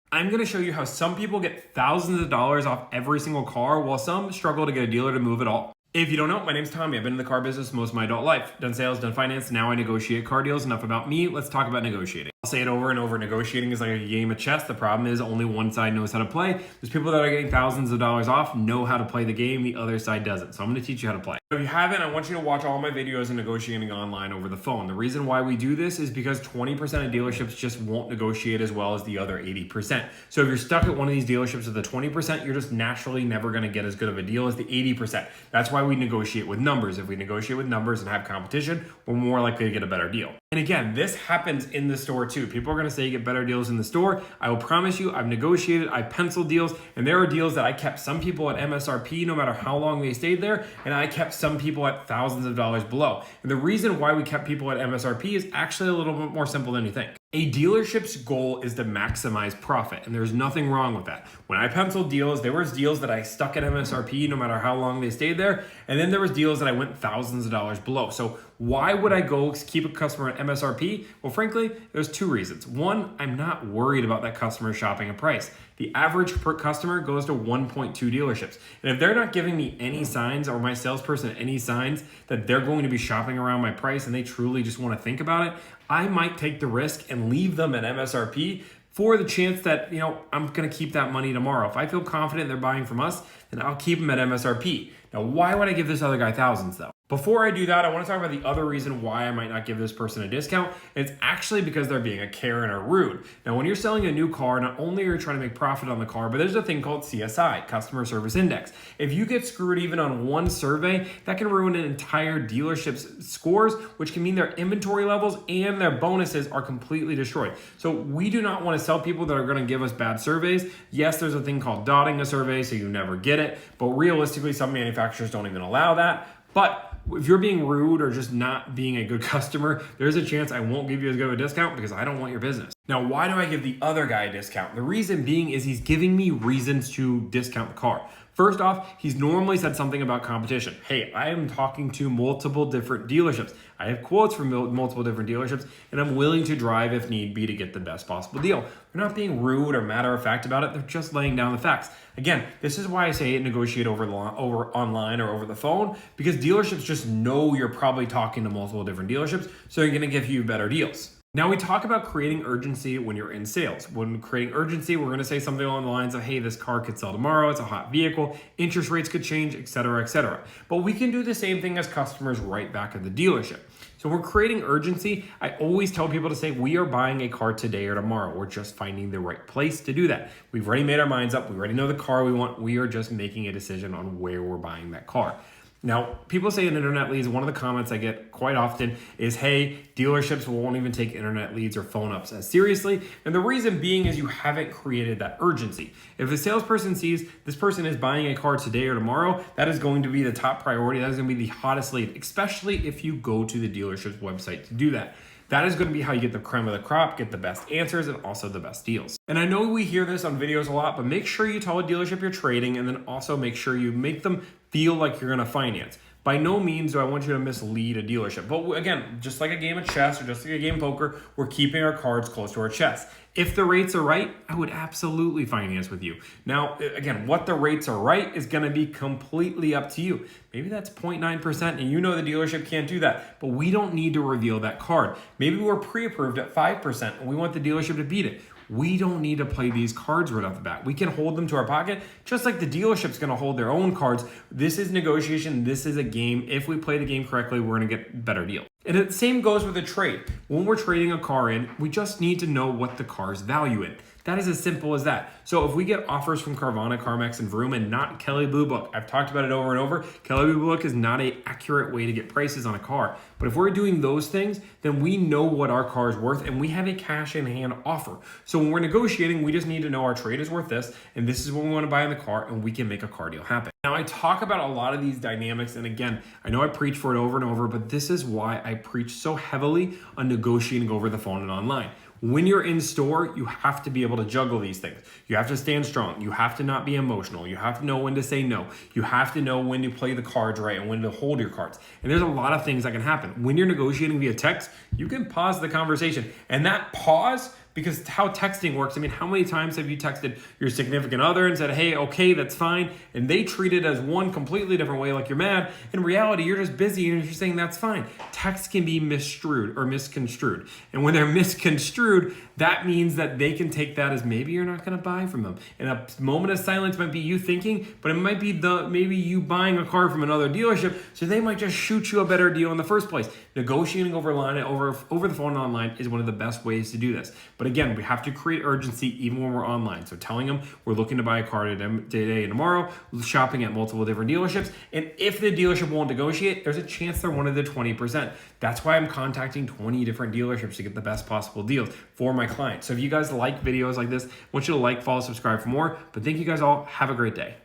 I'm going to show you how some people get thousands of dollars off every single car while some struggle to get a dealer to move at all. If you don't know, my name's Tommy. I've been in the car business most of my adult life. Done sales, done finance, now I negotiate car deals. Enough about me, let's talk about negotiating. I'll say it over and over, negotiating is like a game of chess. The problem is only one side knows how to play. There's people that are getting thousands of dollars off, know how to play the game, the other side doesn't. So I'm gonna teach you how to play. If you haven't, I want you to watch all my videos on negotiating online over the phone. The reason why we do this is because 20% of dealerships just won't negotiate as well as the other 80%. So if you're stuck at one of these dealerships with the 20%, you're just naturally never gonna get as good of a deal as the 80%. That's why we negotiate with numbers. If we negotiate with numbers and have competition, we're more likely to get a better deal. And again, this happens in the store too. People are gonna say you get better deals in the store. I will promise you, I've negotiated, I've penciled deals, and there are deals that I kept some people at MSRP no matter how long they stayed there, and I kept some people at thousands of dollars below. And the reason why we kept people at MSRP is actually a little bit more simple than you think. A dealership's goal is to maximize profit, and there's nothing wrong with that. When I penciled deals, there was deals that I stuck at MSRP no matter how long they stayed there, and then there was deals that I went thousands of dollars below. So why would I go keep a customer at MSRP? Well, frankly, there's two reasons. One, I'm not worried about that customer shopping a price. The average per customer goes to 1.2 dealerships. And if they're not giving me any signs, or my salesperson any signs that they're going to be shopping around my price and they truly just want to think about it, I might take the risk and leave them at MSRP for the chance that, I'm going to keep that money tomorrow. If I feel confident they're buying from us, then I'll keep them at MSRP. Now, why would I give this other guy thousands though? Before I do that, I want to talk about the other reason why I might not give this person a discount. It's actually because they're being a Karen or rude. Now, when you're selling a new car, not only are you trying to make profit on the car, but there's a thing called CSI, Customer Service Index. If you get screwed even on one survey, that can ruin an entire dealership's scores, which can mean their inventory levels and their bonuses are completely destroyed. So we do not want to sell people that are going to give us bad surveys. Yes, there's a thing called dotting a survey, so you never get it. But realistically, some manufacturers don't even allow that. But if you're being rude or just not being a good customer, there's a chance I won't give you as good of a discount because I don't want your business. Now, why do I give the other guy a discount? The reason being is he's giving me reasons to discount the car. First off, he's normally said something about competition. Hey, I am talking to multiple different dealerships. I have quotes from multiple different dealerships, and I'm willing to drive if need be to get the best possible deal. They're not being rude or matter of fact about it. They're just laying down the facts. Again, this is why I say negotiate over online or over the phone, because dealerships just know you're probably talking to multiple different dealerships, so they're going to give you better deals. Now we talk about creating urgency when you're in sales. When creating urgency, we're going to say something along the lines of, hey, this car could sell tomorrow, it's a hot vehicle, interest rates could change, etc., etc. But we can do the same thing as customers right back at the dealership. So when we're creating urgency, I always tell people to say, we are buying a car today or tomorrow. We're just finding the right place to do that. We've already made our minds up. We already know the car we want. We are just making a decision on where we're buying that car. Now, people say in internet leads, one of the comments I get quite often is, hey, dealerships won't even take internet leads or phone ups as seriously. And the reason being is you haven't created that urgency. If a salesperson sees this person is buying a car today or tomorrow, that is going to be the top priority. That is going to be the hottest lead, especially if you go to the dealership's website to do that. That is going to be how you get the creme of the crop, get the best answers, and also the best deals. And I know we hear this on videos a lot, but make sure you tell a dealership you're trading, and then also make sure you make them feel like you're going to finance. By no means do I want you to mislead a dealership. But again, just like a game of chess or just like a game of poker, we're keeping our cards close to our chest. If the rates are right, I would absolutely finance with you. Now, again, what the rates are right is going to be completely up to you. Maybe that's 0.9% and you know the dealership can't do that, but we don't need to reveal that card. Maybe we're pre-approved at 5% and we want the dealership to beat it. We don't need to play these cards right off the bat. We can hold them to our pocket, just like the dealership's gonna hold their own cards. This is negotiation, this is a game. If we play the game correctly, we're gonna get a better deal. And the same goes with a trade. When we're trading a car in, we just need to know what the car's value in. That is as simple as that. So if we get offers from Carvana, CarMax, and Vroom and not Kelley Blue Book, I've talked about it over and over, Kelley Blue Book is not an accurate way to get prices on a car. But if we're doing those things, then we know what our car is worth and we have a cash in hand offer. So when we're negotiating, we just need to know our trade is worth this and this is what we want to buy in the car and we can make a car deal happen. Now I talk about a lot of these dynamics, and again, I know I preach for it over and over, but this is why I preach so heavily on negotiating over the phone and online. When you're in store, you have to be able to juggle these things. You have to stand strong. You have to not be emotional. You have to know when to say no. You have to know when to play the cards right and when to hold your cards. And there's a lot of things that can happen. When you're negotiating via text, you can pause the conversation. And that pause because how texting works. I mean, how many times have you texted your significant other and said, hey, okay, that's fine, and they treat it as one completely different way, like you're mad. In reality, you're just busy and you're saying that's fine. Text can be misconstrued or misconstrued. And when they're misconstrued, that means that they can take that as maybe you're not going to buy from them. And a moment of silence might be you thinking, but it might be maybe you buying a car from another dealership, so they might just shoot you a better deal in the first place. Negotiating over the phone and online is one of the best ways to do this. But again, we have to create urgency even when we're online. So telling them we're looking to buy a car today and tomorrow, shopping at multiple different dealerships, and if the dealership won't negotiate, there's a chance they're one of the 20%. That's why I'm contacting 20 different dealerships to get the best possible deals for my clients. So if you guys like videos like this, I want you to like, follow, subscribe for more. But thank you guys all. Have a great day.